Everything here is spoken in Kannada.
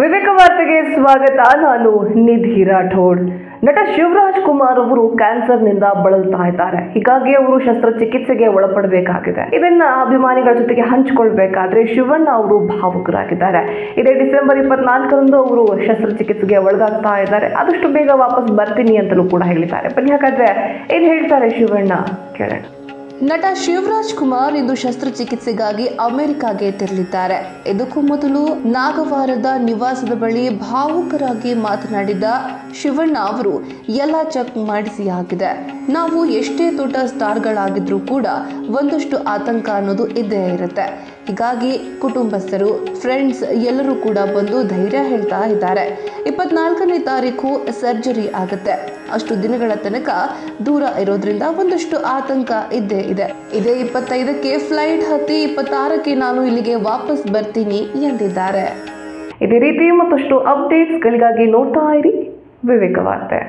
ವಿವೇಕ ವಾರ್ತೆಗೆ ಸ್ವಾಗತ. ನಾನು ನಿಧಿ ರಾಠೋಡ್. ನಟ ಶಿವರಾಜ್ ಕುಮಾರ್ ಅವರು ಕ್ಯಾನ್ಸರ್ನಿಂದ ಬಳಲ್ತಾ ಇದ್ದಾರೆ. ಹೀಗಾಗಿ ಅವರು ಶಸ್ತ್ರಚಿಕಿತ್ಸೆಗೆ ಒಳಪಡಬೇಕಾಗಿದೆ. ಇದನ್ನ ಅಭಿಮಾನಿಗಳ ಜೊತೆಗೆ ಹಂಚಿಕೊಳ್ಬೇಕಾದ್ರೆ ಶಿವಣ್ಣ ಅವರು ಭಾವುಕರಾಗಿದ್ದಾರೆ. ಇದೇ ಡಿಸೆಂಬರ್ 24ರಂದು ಅವರು ಶಸ್ತ್ರಚಿಕಿತ್ಸೆಗೆ ಒಳಗಾಗ್ತಾ ಇದ್ದಾರೆ. ಆದಷ್ಟು ಬೇಗ ವಾಪಸ್ ಬರ್ತೀನಿ ಅಂತಲೂ ಕೂಡ ಹೇಳಿದ್ದಾರೆ. ಬನ್ನಿ ಹಾಗಾದ್ರೆ ಏನ್ ಹೇಳ್ತಾರೆ ಶಿವಣ್ಣ ಕೇಳೋಣ. ನಟ ಶಿವರಾಜ್ ಕುಮಾರ್ ಇಂದು ಶಸ್ತ್ರಚಿಕಿತ್ಸೆಗಾಗಿ ಅಮೆರಿಕಾಗೆ ತೆರಳಿದ್ದಾರೆ. ಇದಕ್ಕೂ ಮೊದಲು ನಾಗವಾರದ ನಿವಾಸದ ಬಳಿ ಭಾವುಕರಾಗಿ ಮಾತನಾಡಿದ ಶಿವಣ್ಣ ಅವರು ಎಲ್ಲ ಚೆಕ್ ಮಾಡಿಸಿ ಆಗಿದೆ. ನಾವು ಎಷ್ಟೇ ದೊಡ್ಡ ಸ್ಟಾರ್ಗಳಾಗಿದ್ರೂ ಕೂಡ ಒಂದಷ್ಟು ಆತಂಕ ಅನ್ನೋದು ಇದ್ದೇ ಇರುತ್ತೆ. ಹೀಗಾಗಿ ಕುಟುಂಬಸ್ಥರು, ಫ್ರೆಂಡ್ಸ್ ಎಲ್ಲರೂ ಕೂಡ ಬಂದು ಧೈರ್ಯ ಹೇಳ್ತಾ ಇದ್ದಾರೆ. 24ನೇ ತಾರೀಕು ಸರ್ಜರಿ ಆಗುತ್ತೆ. ಅಷ್ಟು ದಿನಗಳ ತನಕ ದೂರ ಇರೋದ್ರಿಂದ ಒಂದಷ್ಟು ಆತಂಕ ಇದ್ದೇ ಇದೆ. ಇದೇ 25ಕ್ಕೆ ಫ್ಲೈಟ್ ಹತ್ತಿ 26ಕ್ಕೆ ನಾನು ಇಲ್ಲಿಗೆ ವಾಪಸ್ ಬರ್ತೀನಿ ಎಂದಿದ್ದಾರೆ. ಇದೇ ರೀತಿ ಮತ್ತಷ್ಟು ಅಪ್ಡೇಟ್ಸ್ಗಳಿಗಾಗಿ ನೋಡ್ತಾ ಇರಿ ವಿವೇಕ ವಾರ್ತೆ.